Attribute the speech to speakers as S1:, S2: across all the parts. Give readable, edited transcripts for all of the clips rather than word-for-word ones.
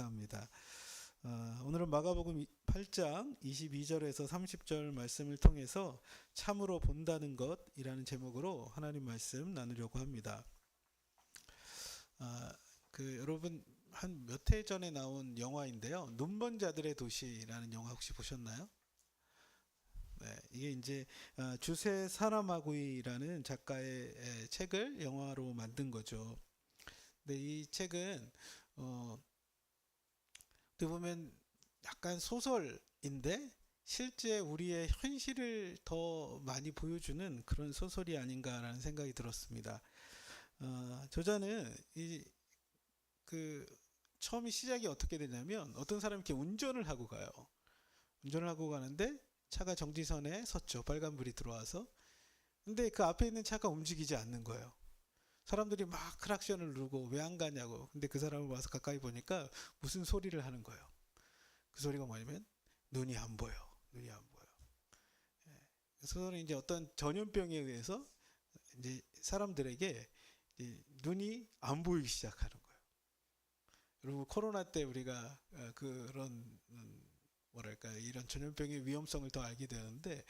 S1: 감사합니다. 오늘은 마가복음 8장 22절에서 30절 말씀을 통해서 참으로 본다는 것이라는 제목으로 하나님 말씀 나누려고 합니다. 여러분 한 몇 해 전에 나온 영화인데요. 눈먼 자들의 도시라는 영화 혹시 보셨나요? 네, 이게 이제 주세 사라마구이라는 작가의 책을 영화로 만든 거죠. 근데 이 책은 어떻게 보면 약간 소설인데 실제 우리의 현실을 더 많이 보여주는 그런 소설이 아닌가라는 생각이 들었습니다. 저자는 처음이 시작이 어떻게 되냐면 어떤 사람이 이렇게 운전을 하고 가요. 운전을 하고 가는데 차가 정지선에 섰죠. 빨간불이 들어와서. 근데 그 앞에 있는 차가 움직이지 않는 거예요. 사람들이 막 크락션을 누르고 왜 안 가냐고. 근데 그 사람을 와서 가까이 보니까 무슨 소리를 하는 거예요. 그 소리가 뭐냐면 눈이 안 보여. 눈이 안 보여. 그래서 이제 어떤 전염병에 의해서 이제 사람들에게 이제 눈이 안 보이기 시작하는 거예요. 여러분 코로나 때 우리가 그런 뭐랄까 이런 전염병의 위험성을 더 알게 되는데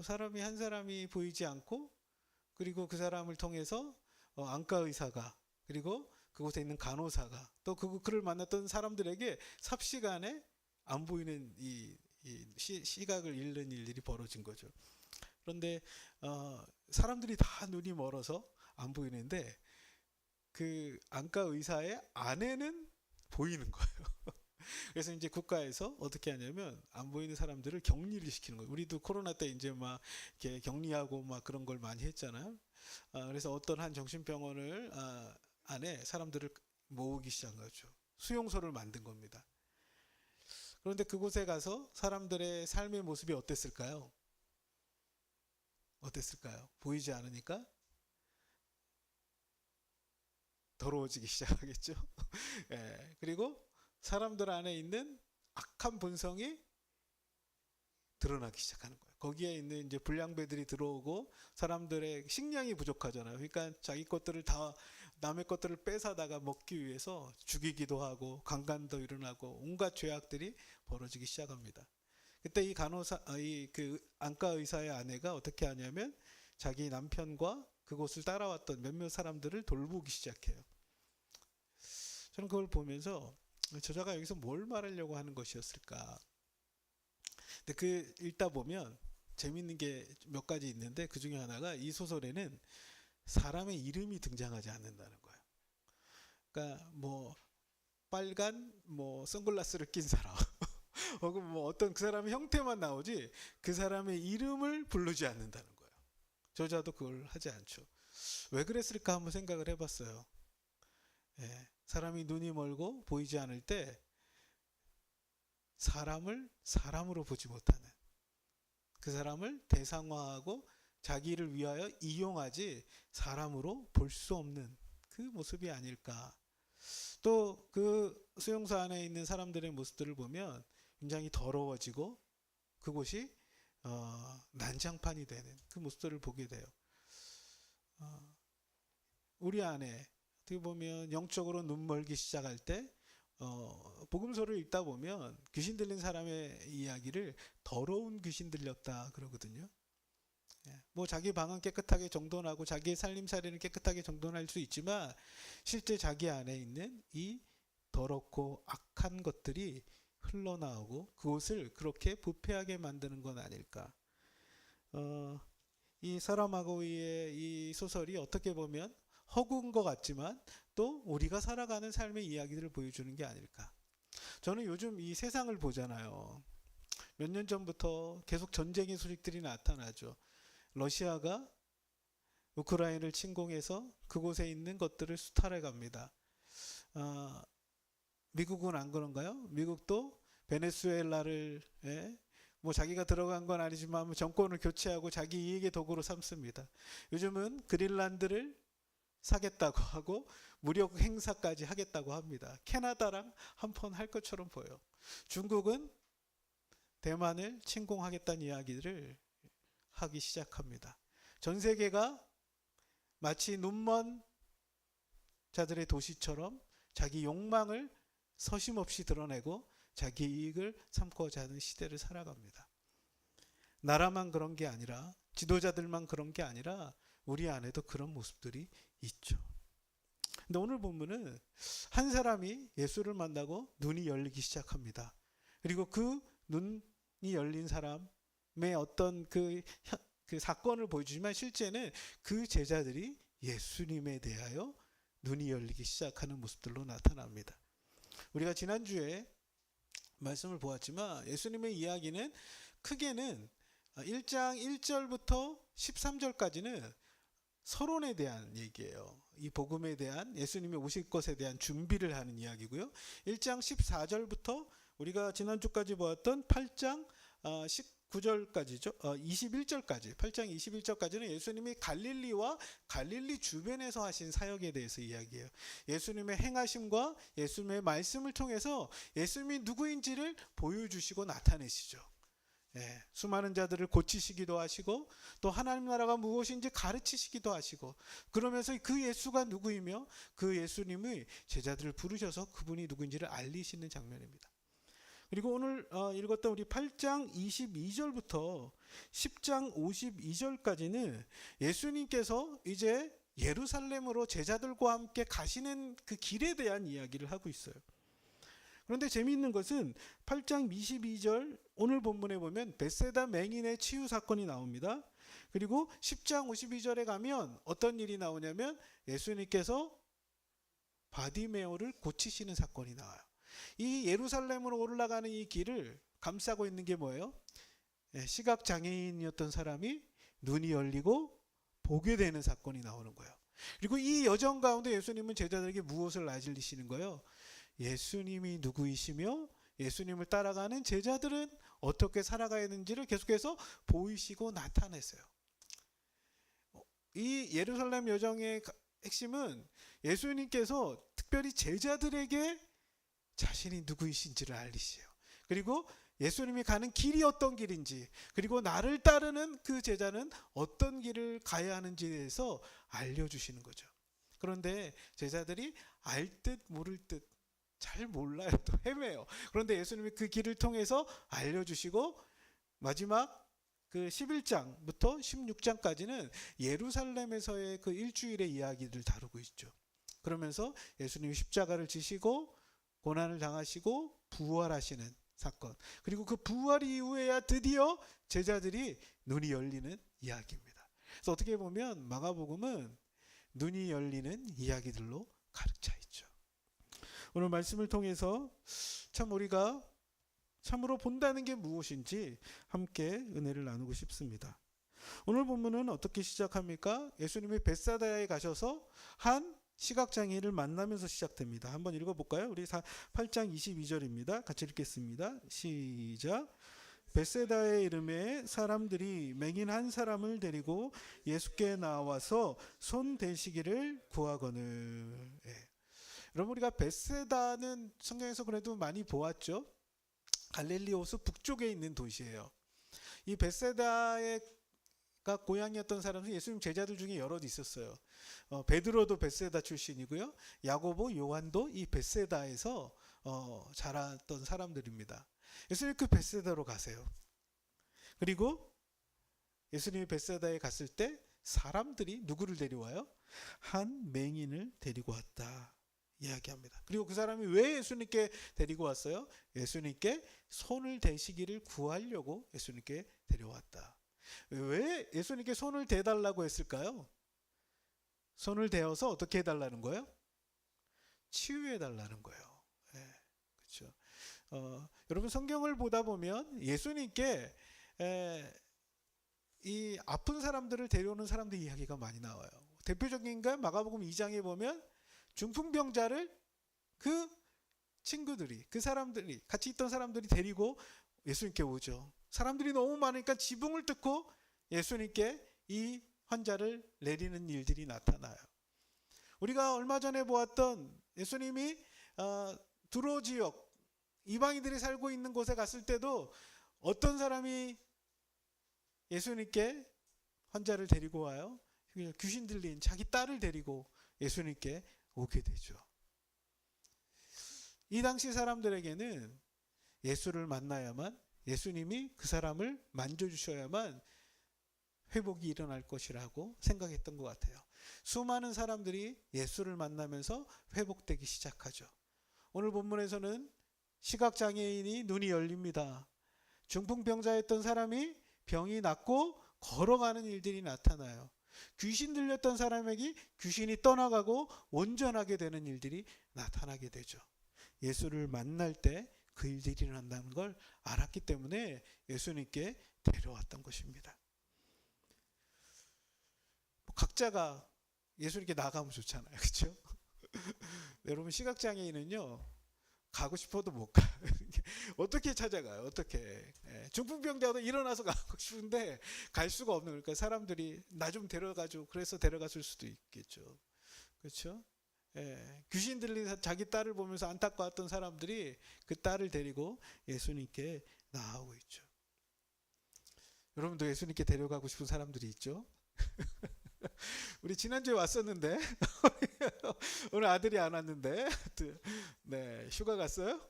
S1: 사람이 한 사람이 보이지 않고 그리고 그 사람을 통해서 안과 의사가 그리고 그곳에 있는 간호사가 또 그를 만났던 사람들에게 삽시간에 안 보이는 시각을 잃는 일들이 벌어진 거죠. 그런데 사람들이 다 눈이 멀어서 안 보이는데 그 안과 의사의 아내는 보이는 거예요. 그래서 이제 국가에서 어떻게 하냐면 안 보이는 사람들을 격리를 시키는 거예요. 우리도 코로나 때 이제 막 이렇게 격리하고 막 그런 걸 많이 했잖아요. 그래서 어떤 한 정신병원을 안에 사람들을 모으기 시작한 거죠. 수용소를 만든 겁니다. 그런데 그곳에 가서 사람들의 삶의 모습이 어땠을까요? 어땠을까요? 보이지 않으니까 더러워지기 시작하겠죠. 예, 그리고 사람들 안에 있는 악한 본성이 드러나기 시작하는 거예요. 거기에 있는 이제 불량배들이 들어오고 사람들의 식량이 부족하잖아요. 그러니까 자기 것들을 다 남의 것들을 뺏어다가 먹기 위해서 죽이기도 하고 강간도 일어나고 온갖 죄악들이 벌어지기 시작합니다. 그때 이 간호사, 그 안과 의사의 아내가 어떻게 하냐면 자기 남편과 그곳을 따라왔던 몇몇 사람들을 돌보기 시작해요. 저는 그걸 보면서 저자가 여기서 뭘 말하려고 하는 것이었을까? 근데 읽다 보면 재밌는 게 몇 가지 있는데 그 중에 하나가 이 소설에는 사람의 이름이 등장하지 않는다는 거예요. 그러니까 뭐 빨간 뭐 선글라스를 낀 사람 혹은 뭐 어떤 그 사람의 형태만 나오지 그 사람의 이름을 부르지 않는다는 거예요. 저자도 그걸 하지 않죠. 왜 그랬을까 한번 생각을 해봤어요. 예, 사람이 눈이 멀고 보이지 않을 때 사람을 사람으로 보지 못하는 그 사람을 대상화하고 자기를 위하여 이용하지 사람으로 볼 수 없는 그 모습이 아닐까. 또 그 수용소 안에 있는 사람들의 모습들을 보면 굉장히 더러워지고 그곳이 난장판이 되는 그 모습들을 보게 돼요. 우리 안에 어떻게 보면 영적으로 눈멀기 시작할 때 복음서를 읽다 보면 귀신 들린 사람의 이야기를 더러운 귀신 들렸다 그러거든요. 뭐 자기 방은 깨끗하게 정돈하고 자기의 살림살이는 깨끗하게 정돈할 수 있지만 실제 자기 안에 있는 이 더럽고 악한 것들이 흘러나오고 그것을 그렇게 부패하게 만드는 건 아닐까. 이 사라마고이의 이 소설이 어떻게 보면 허구인 것 같지만 또 우리가 살아가는 삶의 이야기들을 보여주는 게 아닐까. 저는 요즘 이 세상을 보잖아요. 몇 년 전부터 계속 전쟁의 소식들이 나타나죠. 러시아가 우크라이나를 침공해서 그곳에 있는 것들을 수탈해 갑니다. 미국은 안 그런가요? 미국도 베네수엘라를 뭐 자기가 들어간 건 아니지만 정권을 교체하고 자기 이익의 도구로 삼습니다. 요즘은 그린란드를 사겠다고 하고 무력 행사까지 하겠다고 합니다. 캐나다랑 한번 할 것처럼 보여요. 중국은 대만을 침공하겠다는 이야기를 하기 시작합니다. 전 세계가 마치 눈먼 자들의 도시처럼 자기 욕망을 서심없이 드러내고 자기 이익을 삼고자 하는 시대를 살아갑니다. 나라만 그런 게 아니라, 지도자들만 그런 게 아니라 우리 안에도 그런 모습들이 있죠. 근데 오늘 본문은 한 사람이 예수를 만나고 눈이 열리기 시작합니다. 그리고 그 눈이 열린 사람의 어떤 그 사건을 보여주지만 실제는 그 제자들이 예수님에 대하여 눈이 열리기 시작하는 모습들로 나타납니다. 우리가 지난주에 말씀을 보았지만 예수님의 이야기는 크게는 1장 1절부터 13절까지는 서론에 대한 얘기예요. 이 복음에 대한, 예수님이 오실 것에 대한 준비를 하는 이야기고요. 1장 14절부터 우리가 지난주까지 보았던 8장 19절까지죠. 21절까지, 8장 21절까지는 예수님이 갈릴리와 갈릴리 주변에서 하신 사역에 대해서 이야기해요. 예수님의 행하심과 예수님의 말씀을 통해서 예수님이 누구인지를 보여주시고 나타내시죠. 수많은 자들을 고치시기도 하시고 또 하나님 나라가 무엇인지 가르치시기도 하시고, 그러면서 그 예수가 누구이며 그 예수님의 제자들을 부르셔서 그분이 누구인지를 알리시는 장면입니다. 그리고 오늘 읽었던 우리 8장 22절부터 10장 52절까지는 예수님께서 이제 예루살렘으로 제자들과 함께 가시는 그 길에 대한 이야기를 하고 있어요. 그런데 재미있는 것은 8장 22절 오늘 본문에 보면 벳세다 맹인의 치유 사건이 나옵니다. 그리고 10장 52절에 가면 어떤 일이 나오냐면 예수님께서 바디메오를 고치시는 사건이 나와요. 이 예루살렘으로 올라가는 이 길을 감싸고 있는 게 뭐예요? 시각장애인이었던 사람이 눈이 열리고 보게 되는 사건이 나오는 거예요. 그리고 이 여정 가운데 예수님은 제자들에게 무엇을 알리시는 거예요? 예수님이 누구이시며 예수님을 따라가는 제자들은 어떻게 살아가야 하는지를 계속해서 보이시고 나타내세요. 이 예루살렘 여정의 핵심은 예수님께서 특별히 제자들에게 자신이 누구이신지를 알리세요. 그리고 예수님이 가는 길이 어떤 길인지, 그리고 나를 따르는 그 제자는 어떤 길을 가야 하는지에 대해서 알려주시는 거죠. 그런데 제자들이 알 듯 모를 듯 잘 몰라요. 또 헤매요. 그런데 예수님이 그 길을 통해서 알려주시고 마지막 그 11장부터 16장까지는 예루살렘에서의 그 일주일의 이야기를 다루고 있죠. 그러면서 예수님이 십자가를 지시고 고난을 당하시고 부활하시는 사건, 그리고 그 부활 이후에야 드디어 제자들이 눈이 열리는 이야기입니다. 그래서 어떻게 보면 마가복음은 눈이 열리는 이야기들로 가득 차 있죠. 오늘 말씀을 통해서 참 우리가 참으로 본다는 게 무엇인지 함께 은혜를 나누고 싶습니다. 오늘 본문은 어떻게 시작합니까? 예수님이 벳사다에 가셔서 한 시각장애인을 만나면서 시작됩니다. 한번 읽어볼까요? 우리 8장 22절입니다. 같이 읽겠습니다. 시작. 벳세다의 이름에 사람들이 맹인 한 사람을 데리고 예수께 나와서 손 대시기를 구하거늘. 여러분, 우리가 벳세다는 성경에서 그래도 많이 보았죠. 갈릴리 호수 북쪽에 있는 도시예요. 이 벳세다가 고향이었던 사람은 예수님 제자들 중에 여럿 있었어요. 베드로도 벳세다 출신이고요. 야고보, 요한도 이 벳세다에서 자랐던 사람들입니다. 예수님 그 벳세다로 가세요. 그리고 예수님이 벳세다에 갔을 때 사람들이 누구를 데려와요? 한 맹인을 데리고 왔다 이야기합니다. 그리고 그 사람이 왜 예수님께 데리고 왔어요? 예수님께 손을 대시기를 구하려고 예수님께 데려왔다. 왜 예수님께 손을 대달라고 했을까요? 손을 대어서 어떻게 해달라는 거예요? 치유해달라는 거예요. 그렇죠. 여러분, 성경을 보다 보면 예수님께 이 아픈 사람들을 데려오는 사람들 이야기가 많이 나와요. 대표적인 게 마가복음 2장에 보면 중풍병자를 그 친구들이, 그 사람들이, 같이 있던 사람들이 데리고 예수님께 오죠. 사람들이 너무 많으니까 지붕을 뚫고 예수님께 이 환자를 내리는 일들이 나타나요. 우리가 얼마 전에 보았던 예수님이 두로 지역, 이방인들이 살고 있는 곳에 갔을 때도 어떤 사람이 예수님께 환자를 데리고 와요? 귀신 들린 자기 딸을 데리고 예수님께 오게 되죠. 이 당시 사람들에게는 예수를 만나야만, 예수님이 그 사람을 만져주셔야만 회복이 일어날 것이라고 생각했던 것 같아요. 수많은 사람들이 예수를 만나면서 회복되기 시작하죠. 오늘 본문에서는 시각장애인이 눈이 열립니다. 중풍병자였던 사람이 병이 낫고 걸어가는 일들이 나타나요. 귀신 들렸던 사람에게 귀신이 떠나가고 온전하게 되는 일들이 나타나게 되죠. 예수를 만날 때 그 일들이 일어난다는 걸 알았기 때문에 예수님께 데려왔던 것입니다. 각자가 예수님께 나가면 좋잖아요. 그렇죠? 여러분, 시각장애인은요, 가고 싶어도 못 가요. 어떻게 찾아가요? 어떻게? 중풍병자도 일어나서 가고 싶은데 갈 수가 없는, 그러니까 사람들이 나 좀 데려가줘, 그래서 데려갔을 수도 있겠죠. 그렇죠? 귀신 들린 자기 딸을 보면서 안타까웠던 사람들이 그 딸을 데리고 예수님께 나아오고 있죠. 여러분도 예수님께 데려가고 싶은 사람들이 있죠? 우리 지난주에 왔었는데 오늘 아들이 안 왔는데, 네, 휴가 갔어요?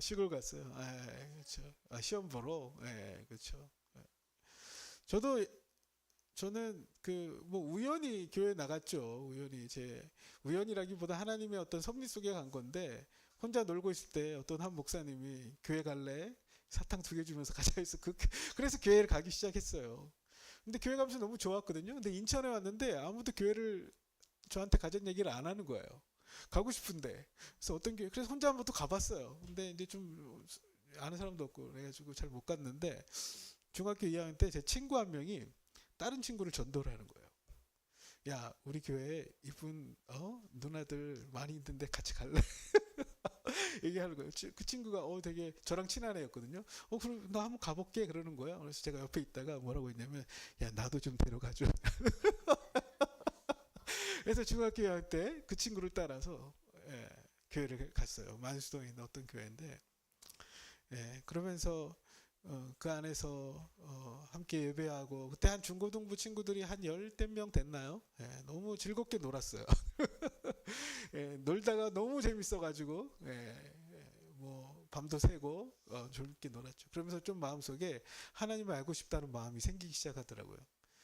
S1: 시골 갔어요. 그렇죠. 시험 보러. 그렇죠. 저는 뭐 우연히 교회 나갔죠. 우연이라기보다 하나님의 어떤 섭리 속에 간 건데, 혼자 놀고 있을 때 어떤 한 목사님이 교회 갈래? 사탕 2개 주면서 가자 해서 그래서 교회를 가기 시작했어요. 근데 교회 가면서 너무 좋았거든요. 근데 인천에 왔는데 아무도 교회를 저한테 가자는 얘기를 안 하는 거예요. 가고 싶은데. 그래서 어떤 교회, 그래서 혼자 한번 또 가봤어요. 근데 이제 좀 아는 사람도 없고 그래가지고 잘 못 갔는데, 중학교 2학년 때 제 친구 한 명이 다른 친구를 전도를 하는 거예요. 야, 우리 교회에 이분 누나들 많이 있는데 같이 갈래? 얘기하는 거예요. 그 친구가 되게 저랑 친한 애였거든요. 그럼 나 한번 가볼게 그러는 거예요. 그래서 제가 옆에 있다가 뭐라고 했냐면, 야, 나도 좀 데려가줘. 그래서 중학교 2학년 때 그 친구를 따라서 교회를 갔어요. 만수동에 있는 어떤 교회인데, 그러면서 그 안에서 함께 예배하고, 그때 한 중고등부 친구들이 한 10대 명 됐나요? 너무 즐겁게 놀았어요. 놀다가 너무 재밌어가지고 뭐 밤도 새고 즐겁게 놀았죠. 그러면서 좀 마음속에 하나님을 알고 싶다는 마음이 생기기 시작하더라고요.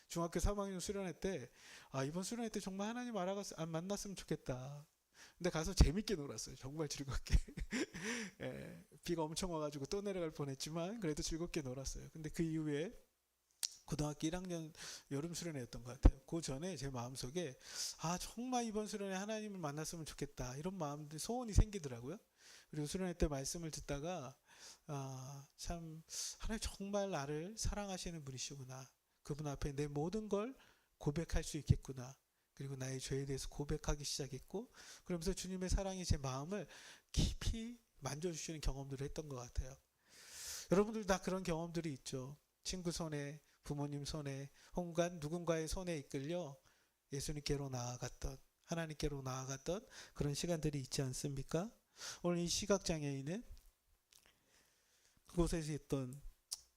S1: 중학교 3학년 수련회 때 이번 수련회 때 정말 하나님 만났으면 좋겠다. 근데 가서 재밌게 놀았어요. 정말 즐겁게. 비가 엄청 와가지고 또 내려갈 뻔했지만 그래도 즐겁게 놀았어요. 근데 그 이후에 고등학교 1학년 여름 수련회였던 것 같아요. 그 전에 제 마음속에 정말 이번 수련회 하나님을 만났으면 좋겠다, 이런 마음들, 소원이 생기더라고요. 그리고 수련회 때 말씀을 듣다가 참 하나님 정말 나를 사랑하시는 분이시구나, 그분 앞에 내 모든 걸 고백할 수 있겠구나, 그리고 나의 죄에 대해서 고백하기 시작했고, 그러면서 주님의 사랑이 제 마음을 깊이 만져주시는 경험들을 했던 것 같아요. 여러분들 다 그런 경험들이 있죠. 친구 손에, 부모님 손에, 혹은 누군가의 손에 이끌려 예수님께로 나아갔던, 하나님께로 나아갔던 그런 시간들이 있지 않습니까? 오늘 이 시각장애인은 그곳에서 있던,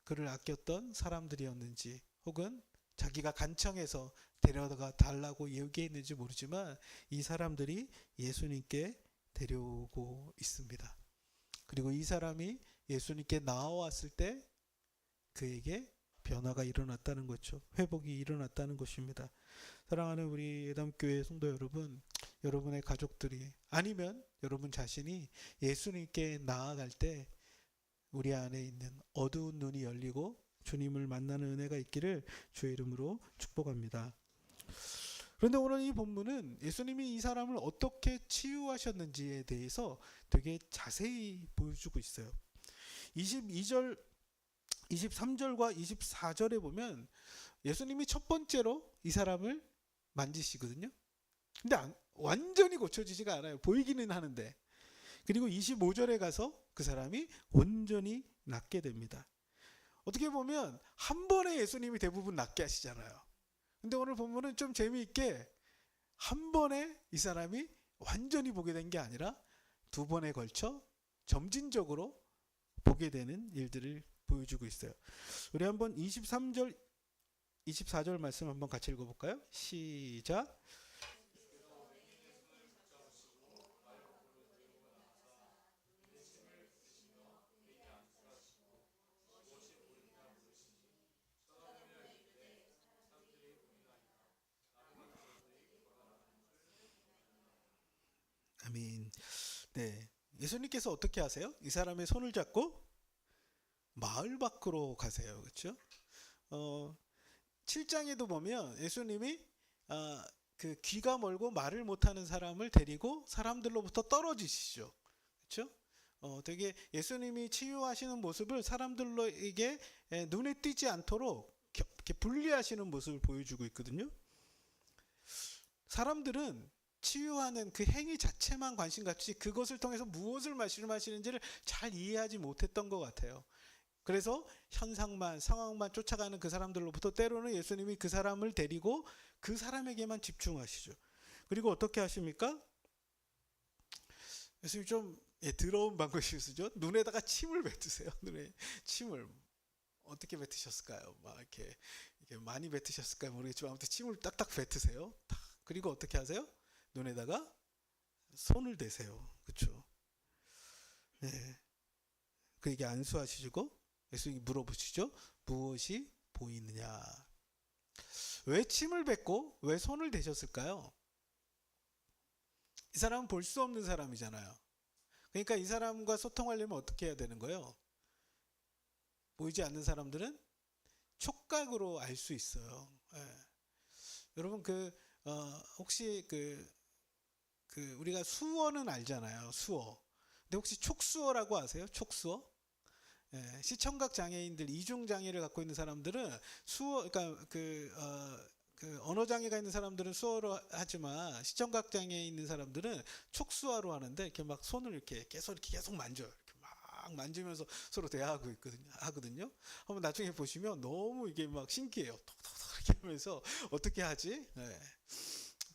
S1: 그를 아꼈던 사람들이었는지, 혹은 자기가 간청해서 데려가 달라고 얘기했는지 모르지만 이 사람들이 예수님께 데려오고 있습니다. 그리고 이 사람이 예수님께 나와왔을 때 그에게 변화가 일어났다는 거죠. 회복이 일어났다는 것입니다. 사랑하는 우리 예담교회 성도 여러분, 여러분의 가족들이, 아니면 여러분 자신이 예수님께 나아갈 때 우리 안에 있는 어두운 눈이 열리고 주님을 만나는 은혜가 있기를 주의 이름으로 축복합니다. 그런데 오늘 이 본문은 예수님이 이 사람을 어떻게 치유하셨는지에 대해서 되게 자세히 보여주고 있어요. 22절, 23절과 24절에 보면 예수님이 첫 번째로 이 사람을 만지시거든요. 근데 완전히 고쳐지지가 않아요. 보이기는 하는데. 그리고 25절에 가서 그 사람이 온전히 낫게 됩니다. 어떻게 보면 한 번에 예수님이 대부분 낫게 하시잖아요. 근데 오늘 본문은 좀 재미있게 한 번에 이 사람이 완전히 보게 된 게 아니라 2번에 걸쳐 점진적으로 보게 되는 일들을 보여주고 있어요. 우리 한번 23절, 24절 말씀 한번 같이 읽어볼까요? 시작. 네. 예수님께서 어떻게 하세요? 이 사람의 손을 잡고 마을 밖으로 가세요. 그렇죠? 7장에도 보면 예수님이 그 귀가 멀고 말을 못하는 사람을 데리고 사람들로부터 떨어지시죠. 그렇죠? 되게 예수님이 치유하시는 모습을 사람들에게 눈에 띄지 않도록 이렇게 분리하시는 모습을 보여주고 있거든요. 사람들은 치유하는 그 행위 자체만 관심 갖지 그것을 통해서 무엇을 말씀하시는지를 잘 이해하지 못했던 것 같아요. 그래서 현상만, 상황만 쫓아가는 그 사람들로부터 때로는 예수님이 그 사람을 데리고 그 사람에게만 집중하시죠. 그리고 어떻게 하십니까? 예수님이 좀 더러운 방법을 쓰죠. 눈에다가 침을 뱉으세요. 눈에 침을 어떻게 뱉으셨을까요? 막 이렇게 많이 뱉으셨을까요? 모르겠지만 아무튼 침을 딱딱 뱉으세요. 그리고 어떻게 하세요? 눈에다가 손을 대세요. 그렇죠? 네. 그에게 안수하시고 예수님이 물어보시죠. 무엇이 보이느냐? 왜 침을 뱉고 왜 손을 대셨을까요? 이 사람은 볼 수 없는 사람이잖아요. 그러니까 이 사람과 소통하려면 어떻게 해야 되는 거예요? 보이지 않는 사람들은 촉각으로 알 수 있어요. 예. 여러분 혹시 우리가 수어는 알잖아요. 수어. 근데 혹시 촉수어라고 아세요? 촉수어? 예, 시청각 장애인들, 이중 장애를 갖고 있는 사람들은 수어, 그러니까 언어 장애가 있는 사람들은 수어로 하지만 시청각 장애 있는 사람들은 촉수어로 하는데 이렇게 막 손을 이렇게 계속 만져요. 이렇게 막 만지면서 서로 대화하고 하거든요. 한번 나중에 보시면 너무 이게 막 신기해요. 톡톡톡 이렇게 하면서 어떻게 하지? 예.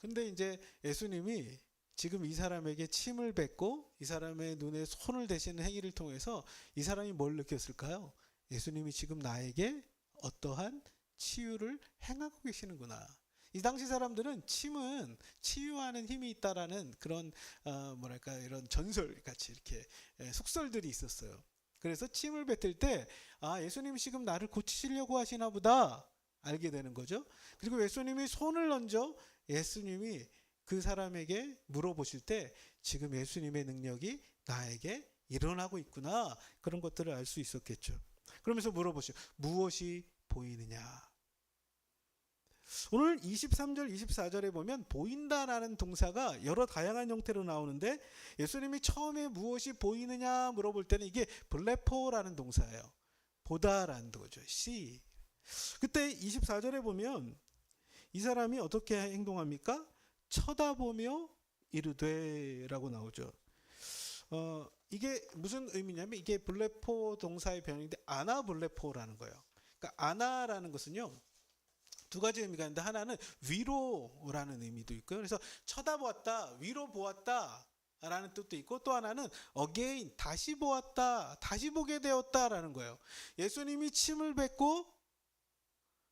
S1: 근데 이제 예수님이 지금 이 사람에게 침을 뱉고 이 사람의 눈에 손을 대시는 행위를 통해서 이 사람이 뭘 느꼈을까요? 예수님이 지금 나에게 어떠한 치유를 행하고 계시는구나. 이 당시 사람들은 침은 치유하는 힘이 있다라는 그런 이런 전설 같이 이렇게 속설들이 있었어요. 그래서 침을 뱉을 때 예수님이 지금 나를 고치시려고 하시나 보다 알게 되는 거죠. 그리고 예수님이 손을 얹어 예수님이 그 사람에게 물어보실 때 지금 예수님의 능력이 나에게 일어나고 있구나, 그런 것들을 알 수 있었겠죠. 그러면서 물어보시죠. 무엇이 보이느냐? 오늘 23절 24절에 보면 보인다라는 동사가 여러 다양한 형태로 나오는데 예수님이 처음에 무엇이 보이느냐 물어볼 때는 이게 블레포라는 동사예요. 보다라는 거죠. see. 그때 24절에 보면 이 사람이 어떻게 행동합니까? 쳐다보며 이르되라고 나오죠. 이게 무슨 의미냐면 이게 블레포 동사의 변형인데 아나블레포라는 거예요. 그러니까 아나라는 것은요, 두 가지 의미가 있는데 하나는 위로라는 의미도 있고요. 그래서 쳐다보았다, 위로 보았다 라는 뜻도 있고, 또 하나는 again, 다시 보았다, 다시 보게 되었다라는 거예요. 예수님이 침을 뱉고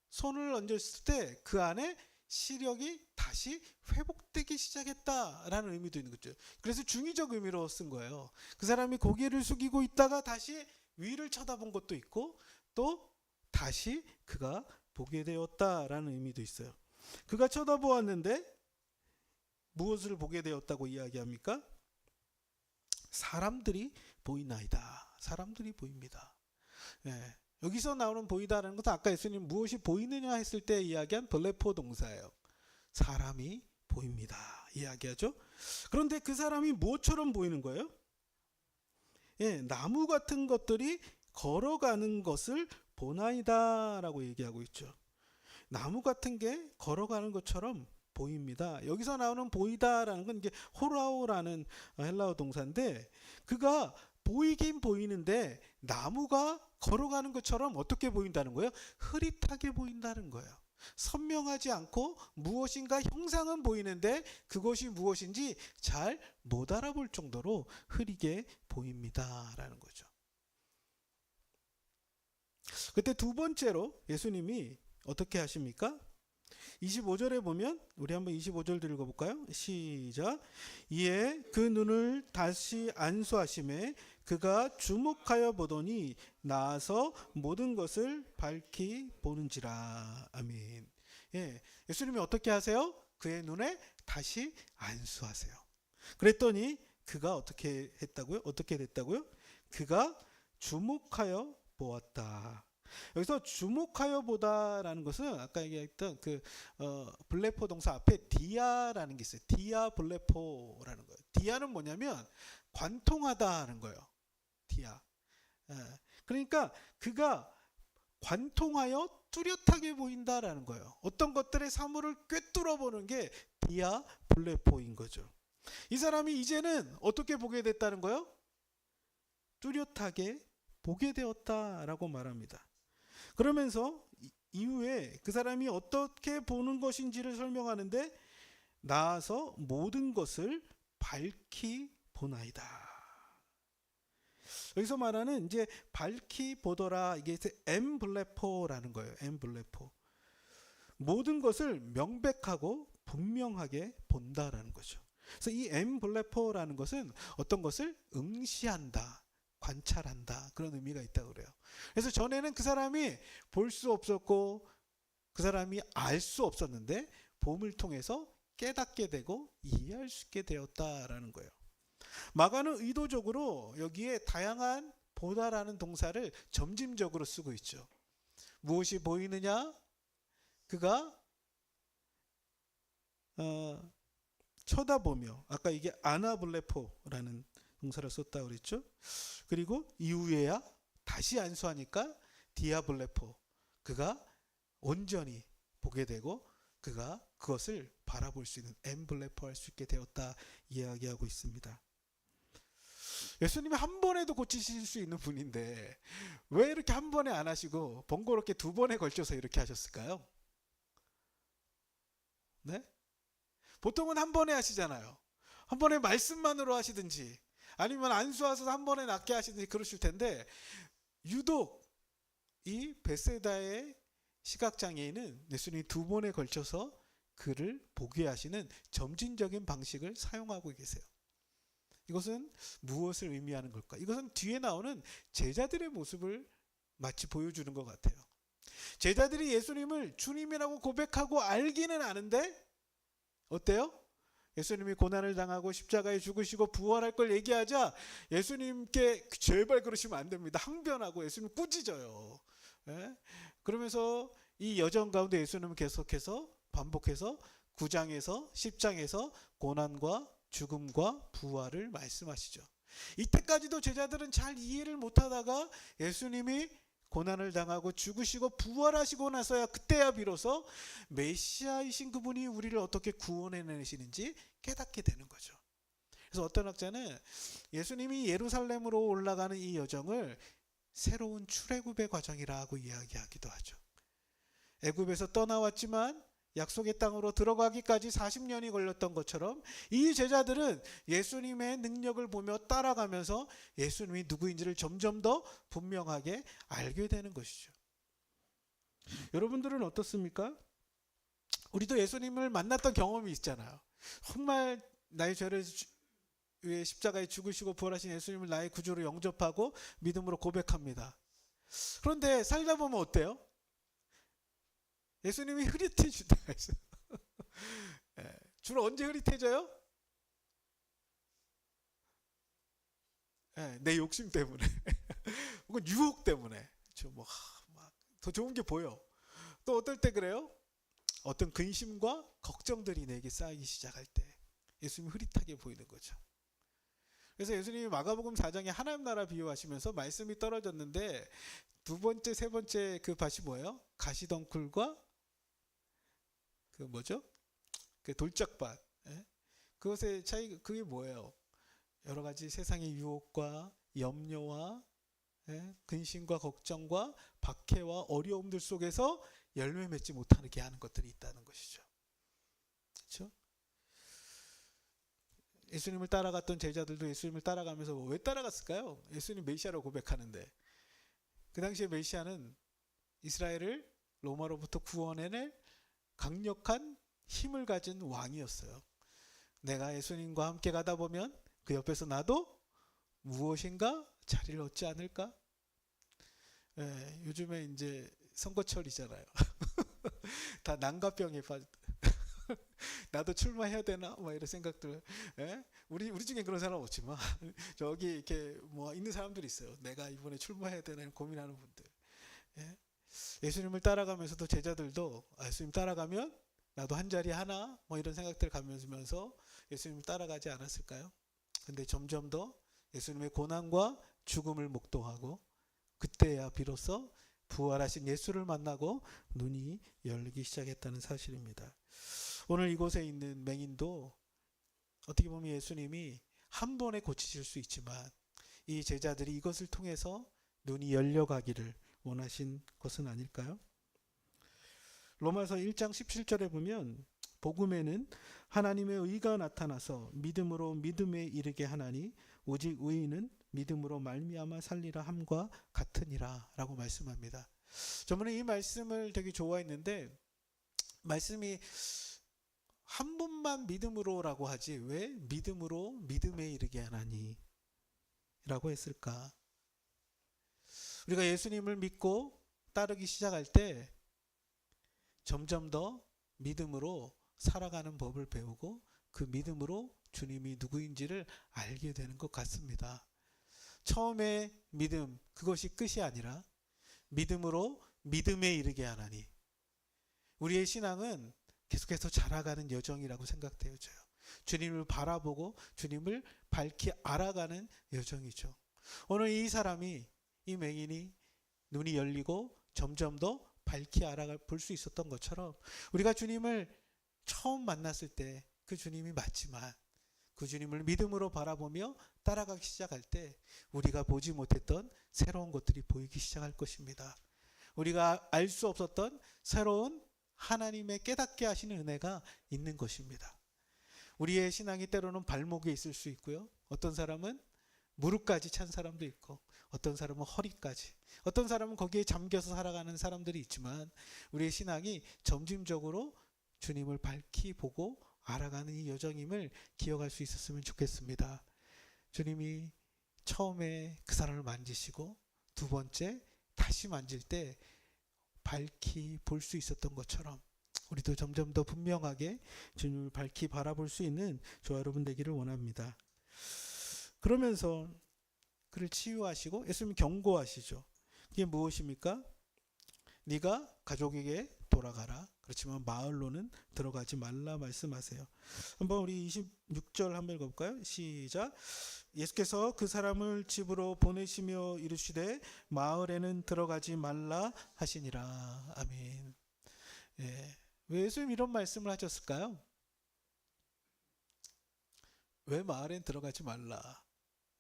S1: 손을 얹었을 때 그 안에 시력이 다시 회복되기 시작했다라는 의미도 있는 거죠. 그래서 중의적 의미로 쓴 거예요. 그 사람이 고개를 숙이고 있다가 다시 위를 쳐다본 것도 있고, 또 다시 그가 보게 되었다라는 의미도 있어요. 그가 쳐다보았는데 무엇을 보게 되었다고 이야기합니까? 사람들이 보이나이다. 사람들이 보입니다. 예. 여기서 나오는 보이다라는 것은 아까 예수님 무엇이 보이느냐 했을 때 이야기한 블레포 동사예요. 사람이 보입니다 이야기하죠. 그런데 그 사람이 무엇처럼 보이는 거예요? 예, 나무 같은 것들이 걸어가는 것을 보나이다 라고 얘기하고 있죠. 나무 같은 게 걸어가는 것처럼 보입니다. 여기서 나오는 보이다라는 건 이게 호라오라는 헬라어 동사인데, 그가 보이긴 보이는데 나무가 걸어가는 것처럼 어떻게 보인다는 거예요? 흐릿하게 보인다는 거예요. 선명하지 않고 무엇인가 형상은 보이는데 그것이 무엇인지 잘 못 알아볼 정도로 흐리게 보입니다라는 거죠. 그때 두 번째로 예수님이 어떻게 하십니까? 25절에 보면 우리 한번 25절 읽어볼까요? 시작. 이에 그 눈을 다시 안수하심에 그가 주목하여 보더니 나아서 모든 것을 밝히 보는지라. 아멘. 예, 예수님이 어떻게 하세요? 그의 눈에 다시 안수하세요. 그랬더니 그가 어떻게 했다고요? 어떻게 됐다고요? 그가 주목하여 보았다. 여기서 주목하여 보다라는 것은 아까 얘기했던 그 블레포 동사 앞에 디아라는 게 있어요. 디아 블레포라는 거예요. 디아는 뭐냐면 관통하다는 거예요. 디아. 예. 그러니까 그가 관통하여 뚜렷하게 보인다라는 거예요. 어떤 것들의 사물을 꿰뚫어 보는 게 디아 블레포인 거죠. 이 사람이 이제는 어떻게 보게 됐다는 거예요? 뚜렷하게 보게 되었다라고 말합니다. 그러면서 이후에 그 사람이 어떻게 보는 것인지를 설명하는데 나아서 모든 것을 밝히 보나이다. 여기서 말하는 이제 밝히 보더라, 이게 엠블레포라는 거예요. 엠블레포. 모든 것을 명백하고 분명하게 본다라는 거죠. 그래서 이 엠블레포라는 것은 어떤 것을 응시한다, 관찰한다, 그런 의미가 있다고 그래요. 그래서 전에는 그 사람이 볼 수 없었고 그 사람이 알 수 없었는데 봄을 통해서 깨닫게 되고 이해할 수 있게 되었다라는 거예요. 마가는 의도적으로 여기에 다양한 보다라는 동사를 점진적으로 쓰고 있죠. 무엇이 보이느냐? 그가 쳐다보며, 아까 이게 아나블레포라는 동사를 썼다고 그랬죠. 그리고 이후에야 다시 안수하니까 디아블레포, 그가 온전히 보게 되고 그가 그것을 바라볼 수 있는 엠블레포 할 수 있게 되었다 이야기하고 있습니다. 예수님이 한 번에도 고치실 수 있는 분인데 왜 이렇게 한 번에 안 하시고 번거롭게 두 번에 걸쳐서 이렇게 하셨을까요? 네? 보통은 한 번에 하시잖아요. 한 번에 말씀만으로 하시든지 아니면 안수하셔서 한 번에 낫게 하시든지 그러실 텐데 유독 이 베세다의 시각장애인은 예수님이 두 번에 걸쳐서 그를 보게 하시는 점진적인 방식을 사용하고 계세요. 이것은 무엇을 의미하는 걸까? 이것은 뒤에 나오는 제자들의 모습을 마치 보여주는 것 같아요. 제자들이 예수님을 주님이라고 고백하고 알기는 아는데 어때요? 예수님이 고난을 당하고 십자가에 죽으시고 부활할 걸 얘기하자 예수님께 제발 그러시면 안 됩니다. 항변하고 예수님 꾸짖어요. 예? 그러면서 이 여정 가운데 예수님은 계속해서 반복해서 9장에서 10장에서 고난과 죽음과 부활을 말씀하시죠. 이때까지도 제자들은 잘 이해를 못하다가 예수님이 고난을 당하고 죽으시고 부활하시고 나서야 그때야 비로소 메시아이신 그분이 우리를 어떻게 구원해내시는지 깨닫게 되는 거죠. 그래서 어떤 학자는 예수님이 예루살렘으로 올라가는 이 여정을 새로운 출애굽의 과정이라고 이야기하기도 하죠. 애굽에서 떠나왔지만 약속의 땅으로 들어가기까지 40년이 걸렸던 것처럼 이 제자들은 예수님의 능력을 보며 따라가면서 예수님이 누구인지를 점점 더 분명하게 알게 되는 것이죠. 여러분들은 어떻습니까? 우리도 예수님을 만났던 경험이 있잖아요. 정말 나의 죄를 위해 십자가에 죽으시고 부활하신 예수님을 나의 구주로 영접하고 믿음으로 고백합니다. 그런데 살다 보면 어때요? 예수님이 흐릿해지다. 주로 언제 흐릿해져요? 내 욕심 때문에 혹은 유혹 때문에 더 좋은 게 보여. 또 어떨 때 그래요? 어떤 근심과 걱정들이 내게 쌓이기 시작할 때 예수님이 흐릿하게 보이는 거죠. 그래서 예수님이 마가복음 4장에 하나님 나라 비유하시면서 말씀이 떨어졌는데 두 번째, 세 번째 그 밭이 뭐예요? 가시덩굴과 그 뭐죠? 그 돌짝밭. 그것의 차이, 그게 뭐예요? 여러 가지 세상의 유혹과 염려와 근심과 걱정과 박해와 어려움들 속에서 열매 맺지 못하게 하는 것들이 있다는 것이죠. 그렇죠? 예수님을 따라갔던 제자들도 예수님을 따라가면서 왜 따라갔을까요? 예수님 메시아로 고백하는데 그 당시에 메시아는 이스라엘을 로마로부터 구원해낼 강력한 힘을 가진 왕이었어요. 내가 예수님과 함께 가다 보면 그 옆에서 나도 무엇인가 자리를 얻지 않을까? 요즘에 이제 선거철이잖아요. 다 난가병에 나도 출마해야 되나? 뭐 이런 생각들. 예? 우리 중에 그런 사람 없지만 저기 이렇게 뭐 있는 사람들이 있어요. 내가 이번에 출마해야 되나 고민하는 분들. 예? 예수님을 따라가면서도 제자들도 예수님 따라가면 나도 한 자리 하나 뭐 이런 생각들 가면서 예수님을 따라가지 않았을까요? 근데 점점 더 예수님의 고난과 죽음을 목도하고 그때야 비로소 부활하신 예수를 만나고 눈이 열리기 시작했다는 사실입니다. 오늘 이곳에 있는 맹인도 어떻게 보면 예수님이 한 번에 고치실 수 있지만 이 제자들이 이것을 통해서 눈이 열려가기를 원하신 것은 아닐까요? 로마서 1장 17절에 보면 복음에는 하나님의 의가 나타나서 믿음으로 믿음에 이르게 하나니 오직 의인은 믿음으로 말미암아 살리라 함과 같으니라 라고 말씀합니다. 저번에 이 말씀을 되게 좋아했는데 말씀이 한 번만 믿음으로라고 하지 왜 믿음으로 믿음에 이르게 하나니 라고 했을까? 우리가 예수님을 믿고 따르기 시작할 때 점점 더 믿음으로 살아가는 법을 배우고 그 믿음으로 주님이 누구인지를 알게 되는 것 같습니다. 처음에 믿음, 그것이 끝이 아니라 믿음으로 믿음에 이르게 하나니. 우리의 신앙은 계속해서 자라가는 여정이라고 생각되어져요. 주님을 바라보고 주님을 밝히 알아가는 여정이죠. 오늘 이 사람이, 이 맹인이 눈이 열리고 점점 더 밝히 알아볼 수 있었던 것처럼 우리가 주님을 처음 만났을 때 그 주님이 맞지만 그 주님을 믿음으로 바라보며 따라가기 시작할 때 우리가 보지 못했던 새로운 것들이 보이기 시작할 것입니다. 우리가 알 수 없었던 새로운 하나님의 깨닫게 하시는 은혜가 있는 것입니다. 우리의 신앙이 때로는 발목에 있을 수 있고요. 어떤 사람은 무릎까지 찬 사람도 있고 어떤 사람은 허리까지, 어떤 사람은 거기에 잠겨서 살아가는 사람들이 있지만 우리의 신앙이 점진적으로 주님을 밝히 보고 알아가는 이 여정임을 기억할 수 있었으면 좋겠습니다. 주님이 처음에 그 사람을 만지시고 두 번째 다시 만질 때 밝히 볼 수 있었던 것처럼 우리도 점점 더 분명하게 주님을 밝히 바라볼 수 있는 저와 여러분 되기를 원합니다. 그러면서 그를 치유하시고 예수님이 경고하시죠. 그게 무엇입니까? 네가 가족에게 돌아가라. 그렇지만 마을로는 들어가지 말라 말씀하세요. 한번 우리 26절 한번 읽어볼까요? 시작. 예수께서 그 사람을 집으로 보내시며 이르시되 마을에는 들어가지 말라 하시니라. 아멘. 예. 왜 예수님 이런 말씀을 하셨을까요? 왜 마을엔 들어가지 말라?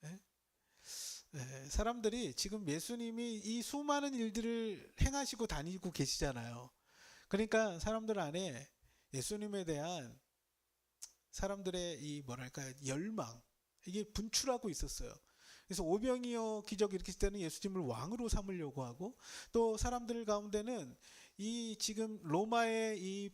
S1: 예? 예, 사람들이 지금 예수님이 이 수많은 일들을 행하시고 다니고 계시잖아요. 그러니까 사람들 안에 예수님에 대한 사람들의 이 뭐랄까 열망, 이게 분출하고 있었어요. 그래서 오병이어 기적 일으킬 때는 예수님을 왕으로 삼으려고 하고 또 사람들 가운데는 이 지금 로마의 이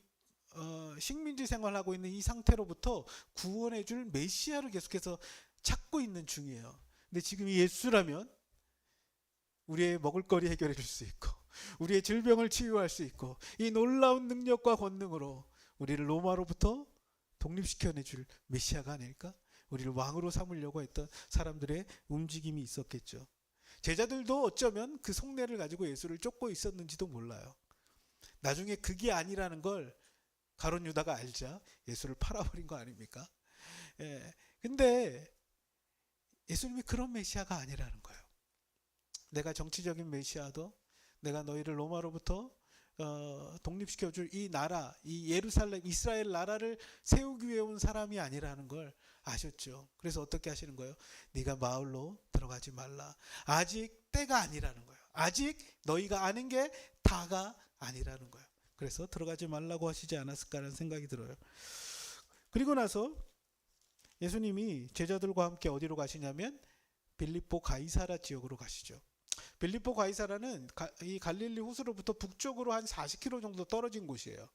S1: 식민지 생활하고 있는 이 상태로부터 구원해줄 메시아를 계속해서 찾고 있는 중이에요. 근데 지금 이 예수라면 우리의 먹을거리 해결해 줄 수 있고 우리의 질병을 치유할 수 있고 이 놀라운 능력과 권능으로 우리를 로마로부터 독립시켜내줄 메시아가 아닐까? 우리를 왕으로 삼으려고 했던 사람들의 움직임이 있었겠죠. 제자들도 어쩌면 그 속내를 가지고 예수를 쫓고 있었는지도 몰라요. 나중에 그게 아니라는 걸 가룟 유다가 알자 예수를 팔아버린 거 아닙니까? 예. 근데 예수님이 그런 메시아가 아니라는 거예요. 내가 정치적인 메시아도 내가 너희를 로마로부터 독립시켜줄 이 나라, 이 예루살렘, 이스라엘 나라를 세우기 위해 온 사람이 아니라는 걸 아셨죠. 그래서 어떻게 하시는 거예요? 네가 마을로 들어가지 말라. 아직 때가 아니라는 거예요. 아직 너희가 아는 게 다가 아니라는 거예요. 그래서 들어가지 말라고 하시지 않았을까라는 생각이 들어요. 그리고 나서 예수님이 제자들과 함께 어디로 가시냐면 빌립보 가이사라 지역으로 가시죠. 빌립보 가이사라는 이 갈릴리 호수로부터 북쪽으로 한 40km 정도 떨어진 곳이에요.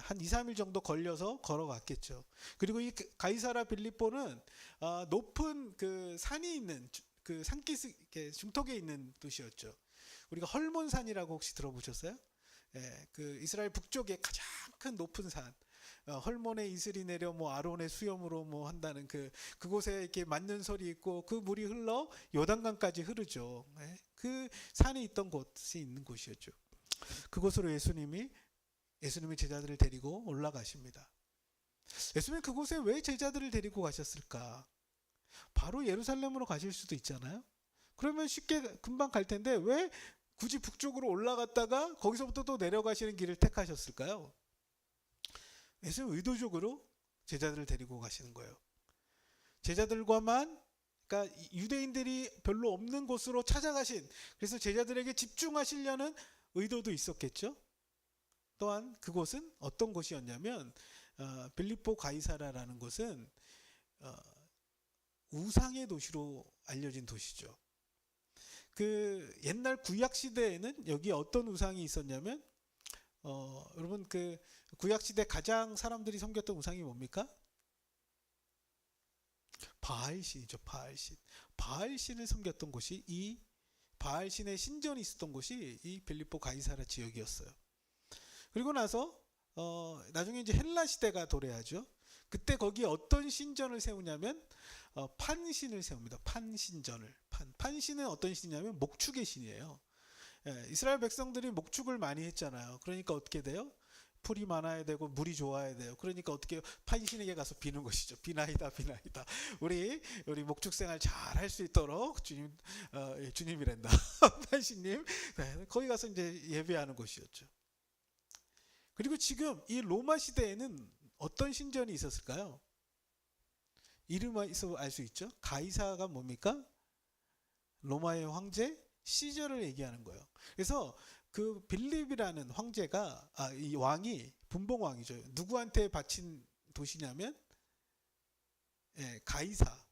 S1: 한 2, 3일 정도 걸려서 걸어갔겠죠. 그리고 이 가이사라 빌립보는 높은 그 산이 있는 그 산기슭 중턱에 있는 도시였죠. 우리가 헐몬산이라고 혹시 들어보셨어요? 그 이스라엘 북쪽에 가장 큰 높은 산. 헐몬의 이슬이 내려 뭐 아론의 수염으로 뭐 한다는 그곳에 이렇게 맞는 설이 있고 그 물이 흘러 요단강까지 흐르죠. 예? 그 산이 있던 곳이 있는 곳이었죠. 그곳으로 예수님이 제자들을 데리고 올라가십니다. 예수님이 그곳에 왜 제자들을 데리고 가셨을까? 바로 예루살렘으로 가실 수도 있잖아요. 그러면 쉽게 금방 갈 텐데 왜 굳이 북쪽으로 올라갔다가 거기서부터 또 내려가시는 길을 택하셨을까요? 예수님 의도적으로 제자들을 데리고 가시는 거예요. 제자들과만, 그러니까 유대인들이 별로 없는 곳으로 찾아가신, 그래서 제자들에게 집중하시려는 의도도 있었겠죠. 또한 그곳은 어떤 곳이었냐면 빌립보 가이사라라는 곳은 우상의 도시로 알려진 도시죠. 그 옛날 구약 시대에는 여기 어떤 우상이 있었냐면 여러분 그 구약 시대 가장 사람들이 섬겼던 우상이 뭡니까? 바알신이죠. 바알신을 섬겼던 곳이, 이 바알신의 신전이 있었던 곳이 이 빌립보 가이사라 지역이었어요. 그리고 나서 나중에 이제 헬라 시대가 도래하죠. 그때 거기에 어떤 신전을 세우냐면 판신을 세웁니다. 판신전을. 판신은 어떤 신이냐면 목축의 신이에요. 예, 이스라엘 백성들이 목축을 많이 했잖아요. 그러니까 어떻게 돼요? 풀이 많아야 되고 물이 좋아야 돼요. 그러니까 어떻게 판신에게 가서 비는 것이죠. 비나이다. 우리 목축 생활 잘 할 수 있도록 주님이란다. 판신님. 네, 거기 가서 이제 예배하는 곳이었죠. 그리고 지금 이 로마 시대에는 어떤 신전이 있었을까요? 이름에서 알 수 있죠. 가이사가 뭡니까? 로마의 황제 시저를 얘기하는 거예요. 그래서 그 빌립이라는 황제가 이 왕이 분봉왕이죠. 누구한테 바친 도시냐면 가이사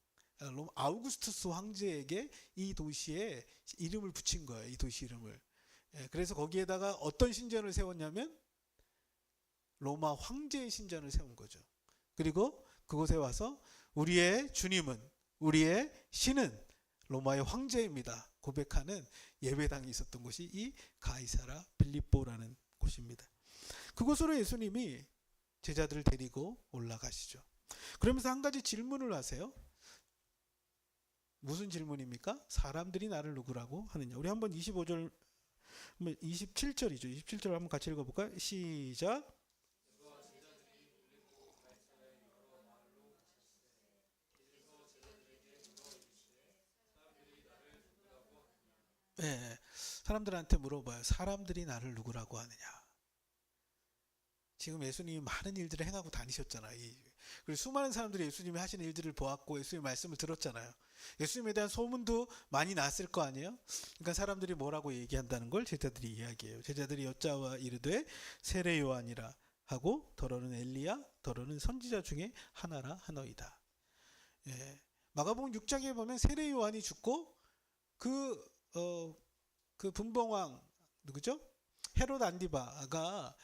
S1: 아우구스투스 황제에게 이 도시에 이름을 붙인 거예요. 이 도시 이름을. 그래서 거기에다가 어떤 신전을 세웠냐면 로마 황제의 신전을 세운 거죠. 그리고 그곳에 와서 우리의 주님은, 우리의 신은 로마의 황제입니다 고백하는 예배당이 있었던 곳이 이 가이사라 빌립보라는 곳입니다. 그곳으로 예수님이 제자들을 데리고 올라가시죠. 그러면서 한 가지 질문을 하세요. 무슨 질문입니까? 사람들이 나를 누구라고 하느냐. 우리 한번 27절이죠. 27절 한번 같이 읽어볼까요? 시작. 네, 사람들한테 물어봐요. 사람들이 나를 누구라고 하느냐. 지금 예수님이 많은 일들을 행하고 다니셨잖아요. 그리고 수많은 사람들이 예수님이 하시는 일들을 보았고 예수님의 말씀을 들었잖아요. 예수님에 대한 소문도 많이 났을 거 아니에요. 그러니까 사람들이 뭐라고 얘기한다는 걸 제자들이 이야기해요. 제자들이 여짜와 이르되 세례 요한이라 하고 더러는 엘리야 더러는 선지자 중에 하나라 하너이다. 예, 마가복음 6장에 보면 세례 요한이 죽고 그 분봉왕 누구죠? 헤롯 안디바가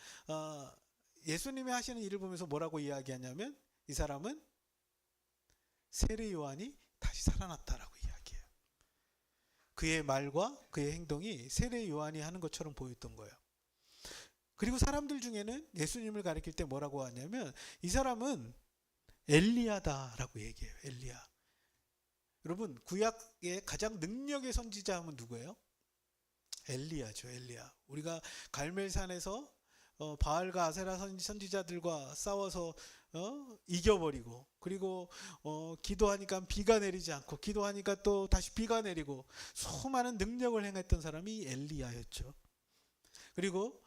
S1: 예수님이 하시는 일을 보면서 뭐라고 이야기하냐면 이 사람은 세례 요한이 다시 살아났다라고 이야기해요. 그의 말과 그의 행동이 세례 요한이 하는 것처럼 보였던 거예요. 그리고 사람들 중에는 예수님을 가리킬 때 뭐라고 하냐면 이 사람은 엘리야다라고 얘기해요. 엘리야. 여러분 구약의 가장 능력의 선지자 하면 누구예요? 엘리야죠. 엘리야. 우리가 갈멜산에서 바알과 아세라 선지자들과 싸워서 이겨버리고 그리고 기도하니까 비가 내리지 않고 기도하니까 또 다시 비가 내리고 수많은 능력을 행했던 사람이 엘리야였죠. 그리고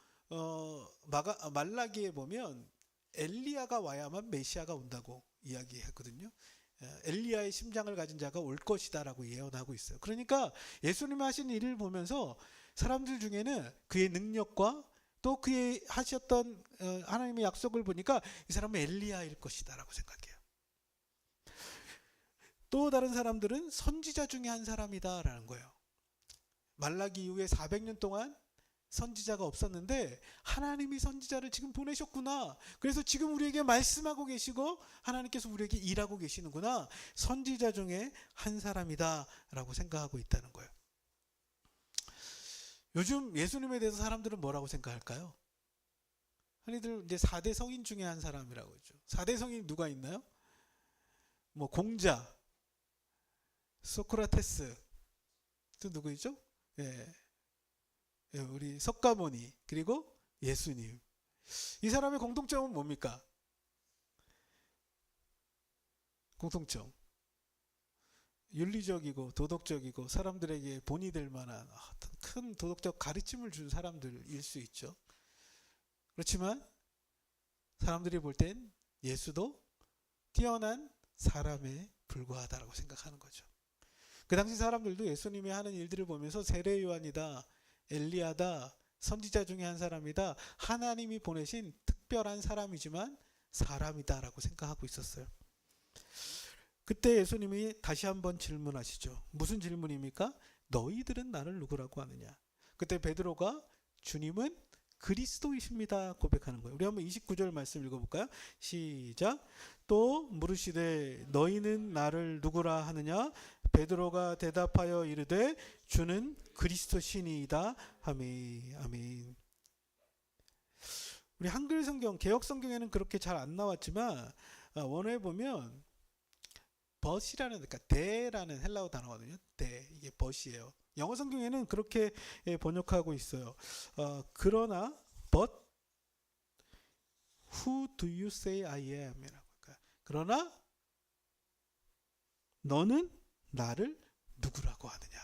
S1: 말라기에 보면 엘리야가 와야만 메시아가 온다고 이야기했거든요. 엘리야의 심장을 가진 자가 올 것이다 라고 예언하고 있어요. 그러니까 예수님이 하신 일을 보면서 사람들 중에는 그의 능력과 또 그의 하셨던 하나님의 약속을 보니까 이 사람은 엘리야일 것이다 라고 생각해요. 또 다른 사람들은 선지자 중에 한 사람이다 라는 거예요. 말라기 이후에 400년 동안 선지자가 없었는데 하나님이 선지자를 지금 보내셨구나. 그래서 지금 우리에게 말씀하고 계시고 하나님께서 우리에게 일하고 계시는구나. 선지자 중에 한 사람이다 라고 생각하고 있다는 거예요. 요즘 예수님에 대해서 사람들은 뭐라고 생각할까요? 흔히들 이제 4대 성인 중에 한 사람이라고 했죠. 4대 성인 누가 있나요? 뭐 공자, 소크라테스, 또 누구 있죠? 예, 우리 석가모니, 그리고 예수님. 이 사람의 공통점은 뭡니까? 공통점. 윤리적이고 도덕적이고 사람들에게 본이 될 만한 어떤 큰 도덕적 가르침을 준 사람들일 수 있죠. 그렇지만 사람들이 볼 땐 예수도 뛰어난 사람에 불과하다라고 생각하는 거죠. 그 당시 사람들도 예수님이 하는 일들을 보면서 세례 요한이다, 엘리야다, 선지자 중에 한 사람이다, 하나님이 보내신 특별한 사람이지만 사람이다라고 생각하고 있었어요. 그때 예수님이 다시 한번 질문하시죠. 무슨 질문입니까? 너희들은 나를 누구라고 하느냐? 그때 베드로가 주님은 그리스도이십니다 고백하는 거예요. 우리 한번 29절 말씀 읽어볼까요? 시작. 또 물으시되 너희는 나를 누구라 하느냐? 베드로가 대답하여 이르되 주는 그리스도시니이다 하매. 아멘. 우리 한글 성경, 개역 성경에는 그렇게 잘 안 나왔지만 원어에 보면 벗이라는, 그러니까 대라는 헬라어 단어거든요. 대, 이게 벗이에요. 영어 성경에는 그렇게 번역하고 있어요. 그러나 but who do you say I am? 그러나 너는 나를 누구라고 하느냐?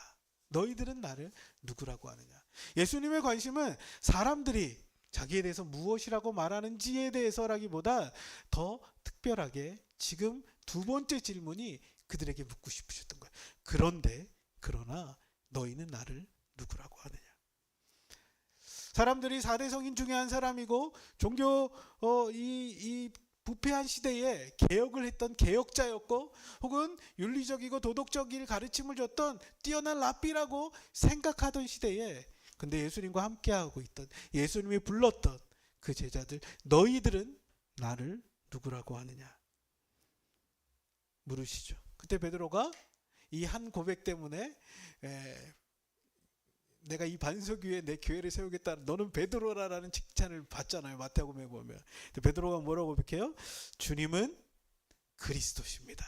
S1: 너희들은 나를 누구라고 하느냐? 예수님의 관심은 사람들이 자기에 대해서 무엇이라고 말하는지에 대해서라기보다 더 특별하게 지금 두 번째 질문이 그들에게 묻고 싶으셨던 거예요. 그러나 너희는 나를 누구라고 하느냐? 사람들이 4대 성인 중에 한 사람이고 종교 이 부패한 시대에 개혁을 했던 개혁자였고 혹은 윤리적이고 도덕적인 가르침을 줬던 뛰어난 랍비라고 생각하던 시대에, 근데 예수님과 함께하고 있던, 예수님이 불렀던 그 제자들, 너희들은 나를 누구라고 하느냐 물으시죠. 그때 베드로가 이 한 고백 때문에 내가 이 반석 위에 내 교회를 세우겠다, 너는 베드로라라는 칭찬을 받잖아요. 마태복음에 보면. 베드로가 뭐라고 고백해요? 주님은 그리스도십니다.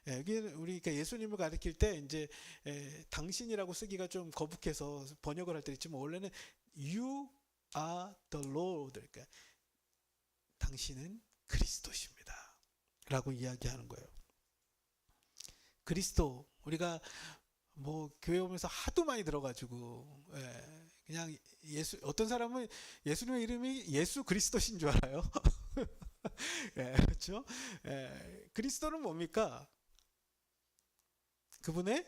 S1: 여기 우리 예수님을 가리킬 때 이제 당신이라고 쓰기가 좀 거북해서 번역을 할 때 있지만 원래는 You are the Lord, 그러니까 당신은 그리스도십니다 라고 이야기하는 거예요. 그리스도, 우리가 뭐 교회 오면서 하도 많이 들어가지고 그냥 어떤 사람은 예수님의 이름이 예수 그리스도신 줄 알아요. 그렇죠? 그리스도는 뭡니까? 그분의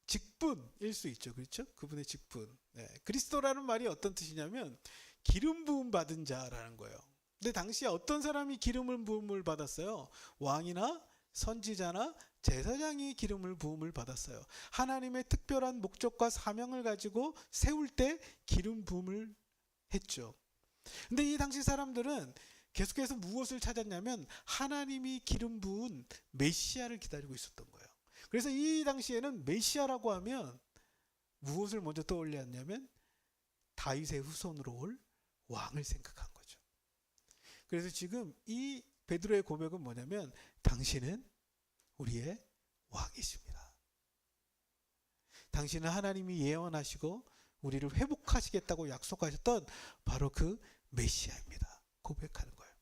S1: 직분일 수 있죠. 그렇죠? 그분의 직분. 그리스도라는 말이 어떤 뜻이냐면 기름 부음 받은 자라는 거예요. 근데 당시에 어떤 사람이 기름을 부음을 받았어요? 왕이나 선지자나 제사장이 기름을 부음을 받았어요. 하나님의 특별한 목적과 사명을 가지고 세울 때 기름 부음을 했죠. 근데 이 당시 사람들은 계속해서 무엇을 찾았냐면 하나님이 기름 부은 메시아를 기다리고 있었던 거예요. 그래서 이 당시에는 메시아라고 하면 무엇을 먼저 떠올렸냐면 다윗의 후손으로 올 왕을 생각한 거죠. 그래서 지금 이 베드로의 고백은 뭐냐면 당신은 우리의 왕이십니다. 당신은 하나님이 예언하시고 우리를 회복하시겠다고 약속하셨던 바로 그 메시아입니다. 고백하는 거예요.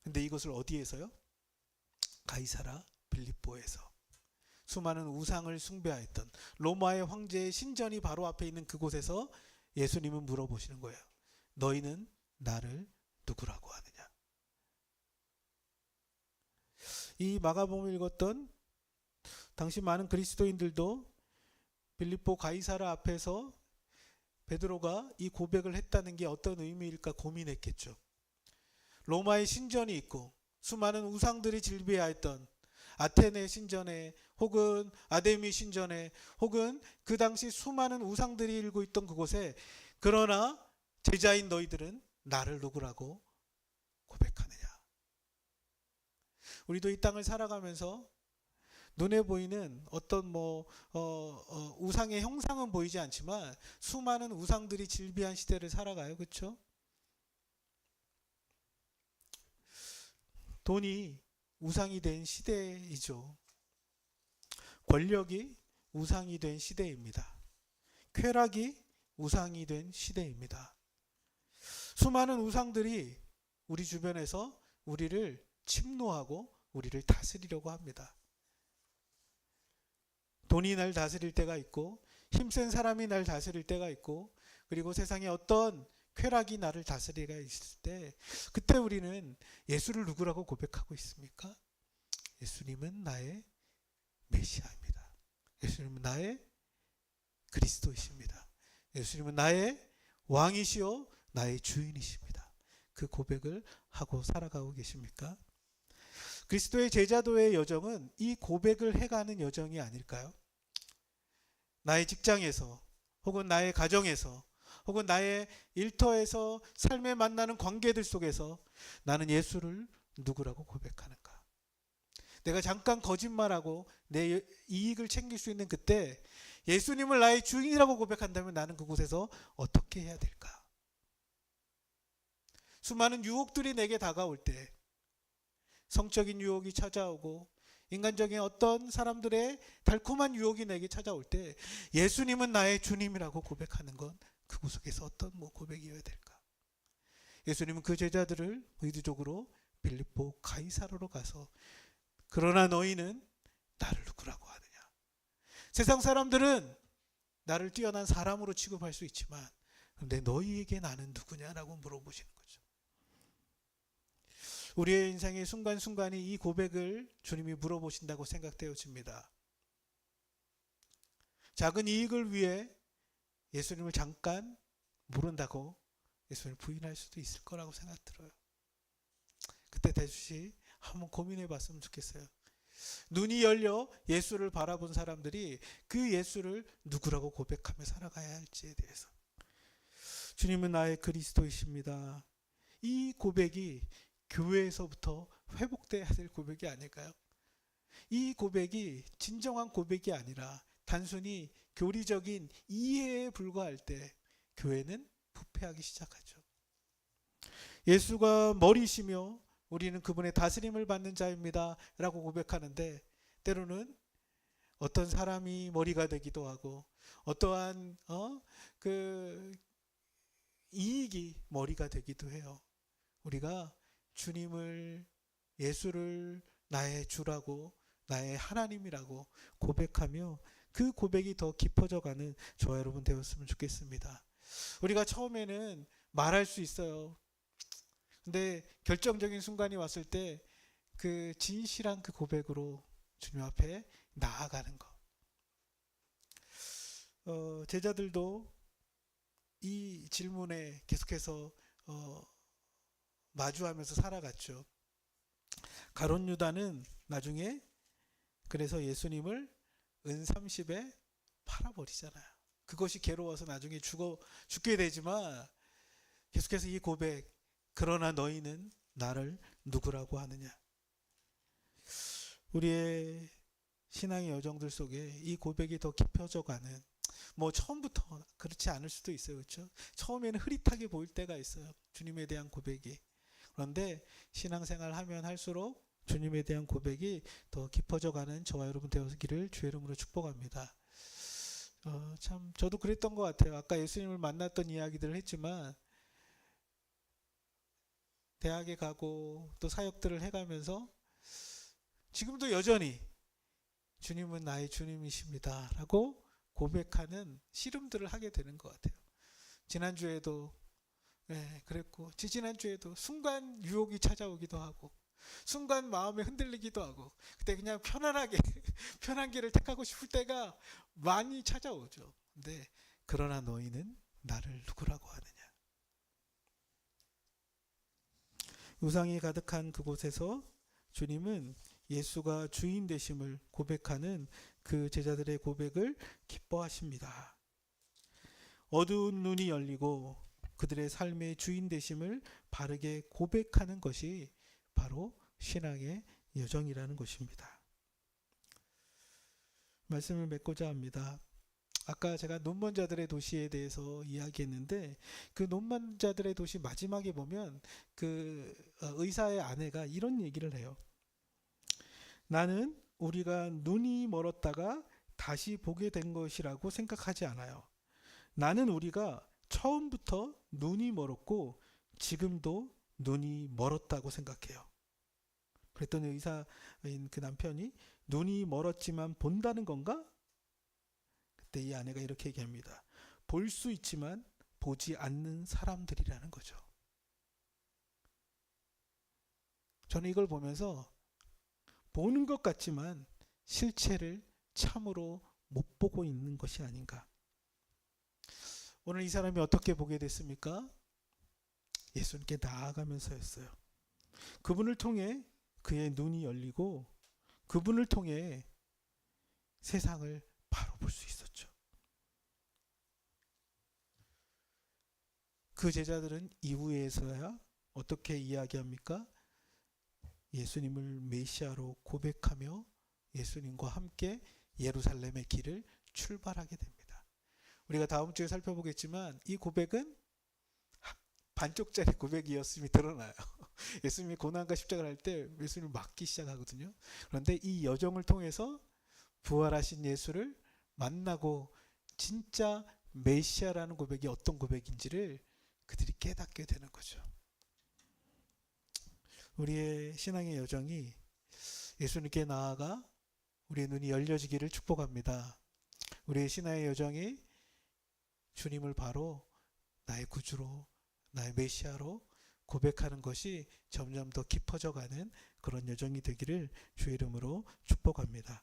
S1: 근데 이것을 어디에서요? 가이사라 빌립보에서 수많은 우상을 숭배하였던 로마의 황제의 신전이 바로 앞에 있는 그곳에서 예수님은 물어보시는 거예요. 너희는 나를 누구라고 하느냐? 이 마가복음을 읽었던 당시 많은 그리스도인들도 빌립보 가이사라 앞에서 베드로가 이 고백을 했다는 게 어떤 의미일까 고민했겠죠. 로마의 신전이 있고 수많은 우상들이 즐비하였던 아테네 신전에 혹은 아데미 신전에 혹은 그 당시 수많은 우상들이 일고 있던 그곳에, 그러나 제자인 너희들은 나를 누구라고 고백하느냐? 우리도 이 땅을 살아가면서 눈에 보이는 어떤 우상의 형상은 보이지 않지만 수많은 우상들이 질비한 시대를 살아가요. 그렇죠? 돈이 우상이 된 시대이죠. 권력이 우상이 된 시대입니다. 쾌락이 우상이 된 시대입니다. 수많은 우상들이 우리 주변에서 우리를 침노하고 우리를 다스리려고 합니다. 돈이 날 다스릴 때가 있고, 힘센 사람이 날 다스릴 때가 있고, 그리고 세상에 어떤 쾌락이 나를 다스리가 있을 때, 그때 우리는 예수를 누구라고 고백하고 있습니까? 예수님은 나의 메시아입니다. 예수님은 나의 그리스도이십니다. 예수님은 나의 왕이시요 나의 주인이십니다. 그 고백을 하고 살아가고 계십니까? 그리스도의 제자도의 여정은 이 고백을 해가는 여정이 아닐까요? 나의 직장에서, 혹은 나의 가정에서, 혹은 나의 일터에서 삶에 만나는 관계들 속에서 나는 예수를 누구라고 고백하는가? 내가 잠깐 거짓말하고 내 이익을 챙길 수 있는 그때 예수님을 나의 주인이라고 고백한다면 나는 그곳에서 어떻게 해야 될까? 수많은 유혹들이 내게 다가올 때, 성적인 유혹이 찾아오고 인간적인 어떤 사람들의 달콤한 유혹이 내게 찾아올 때 예수님은 나의 주님이라고 고백하는 건 그곳 속에서 어떤 고백이어야 될까? 예수님은 그 제자들을 의도적으로 빌립보 가이사라로 가서 그러나 너희는 나를 누구라고 하느냐? 세상 사람들은 나를 뛰어난 사람으로 취급할 수 있지만 근데 너희에게 나는 누구냐라고 물어보시는 거죠. 우리의 인생의 순간순간이 이 고백을 주님이 물어보신다고 생각되어집니다. 작은 이익을 위해 예수님을 잠깐 모른다고 예수님을 부인할 수도 있을 거라고 생각 들어요. 그때 다시 한번 고민해 봤으면 좋겠어요. 눈이 열려 예수를 바라본 사람들이 그 예수를 누구라고 고백하며 살아가야 할지에 대해서. 주님은 나의 그리스도이십니다. 이 고백이 교회에서부터 회복돼야 될 고백이 아닐까요? 이 고백이 진정한 고백이 아니라 단순히 교리적인 이해에 불과할 때 교회는 부패하기 시작하죠. 예수가 머리시며 우리는 그분의 다스림을 받는 자입니다 라고 고백하는데 때로는 어떤 사람이 머리가 되기도 하고 어떠한 그 이익이 머리가 되기도 해요. 우리가 주님을, 예수를 나의 주라고, 나의 하나님이라고 고백하며 그 고백이 더 깊어져가는 저와 여러분 되었으면 좋겠습니다. 우리가 처음에는 말할 수 있어요. 근데 결정적인 순간이 왔을 때 그 진실한 그 고백으로 주님 앞에 나아가는 것. 제자들도 이 질문에 계속해서 마주하면서 살아갔죠. 가룟 유다는 나중에 그래서 예수님을 은 30에 팔아버리잖아요. 그것이 괴로워서 나중에 죽게 되지만 계속해서 이 고백, 그러나 너희는 나를 누구라고 하느냐. 우리의 신앙의 여정들 속에 이 고백이 더 깊어져가는, 처음부터 그렇지 않을 수도 있어요. 그렇죠? 처음에는 흐릿하게 보일 때가 있어요. 주님에 대한 고백이. 그런데 신앙생활 하면 할수록 주님에 대한 고백이 더 깊어져가는 저와 여러분 되었기를 주의 이름으로 축복합니다. 참 저도 그랬던 것 같아요. 아까 예수님을 만났던 이야기들을 했지만 대학에 가고 또 사역들을 해가면서 지금도 여전히 주님은 나의 주님이십니다 라고 고백하는 씨름들을 하게 되는 것 같아요. 지난주에도 그랬고 지지난주에도 순간 유혹이 찾아오기도 하고 순간 마음이 흔들리기도 하고 그때 그냥 편안하게 편한 길을 택하고 싶을 때가 많이 찾아오죠. 근데 그러나 너희는 나를 누구라고 하느냐. 우상이 가득한 그곳에서 주님은 예수가 주인 되심을 고백하는 그 제자들의 고백을 기뻐하십니다. 어두운 눈이 열리고 그들의 삶의 주인 되심을 바르게 고백하는 것이 바로 신앙의 여정이라는 것입니다. 말씀을 맺고자 합니다. 아까 제가 눈먼 자들의 도시에 대해서 이야기했는데 그 눈먼 자들의 도시 마지막에 보면 그 의사의 아내가 이런 얘기를 해요. 나는 우리가 눈이 멀었다가 다시 보게 된 것이라고 생각하지 않아요. 나는 우리가 처음부터 눈이 멀었고 지금도 눈이 멀었다고 생각해요. 그랬더니 의사인 그 남편이 눈이 멀었지만 본다는 건가? 그때 이 아내가 이렇게 얘기합니다. 볼 수 있지만 보지 않는 사람들이라는 거죠. 저는 이걸 보면서 보는 것 같지만 실체를 참으로 못 보고 있는 것이 아닌가. 오늘 이 사람이 어떻게 보게 됐습니까? 예수님께 나아가면서였어요. 그분을 통해 그의 눈이 열리고 그분을 통해 세상을 바로 볼 수 있었죠. 그 제자들은 이후에서야 어떻게 이야기합니까? 예수님을 메시아로 고백하며 예수님과 함께 예루살렘의 길을 출발하게 됩니다. 우리가 다음 주에 살펴보겠지만 이 고백은 반쪽짜리 고백이었음이 드러나요. 예수님이 고난과 십자가를 할 때 예수님을 맞기 시작하거든요. 그런데 이 여정을 통해서 부활하신 예수를 만나고 진짜 메시아라는 고백이 어떤 고백인지를 그들이 깨닫게 되는 거죠. 우리의 신앙의 여정이 예수님께 나아가 우리의 눈이 열려지기를 축복합니다. 우리의 신앙의 여정이 주님을 바로 나의 구주로, 나의 메시아로 고백하는 것이 점점 더 깊어져가는 그런 여정이 되기를 주의 이름으로 축복합니다.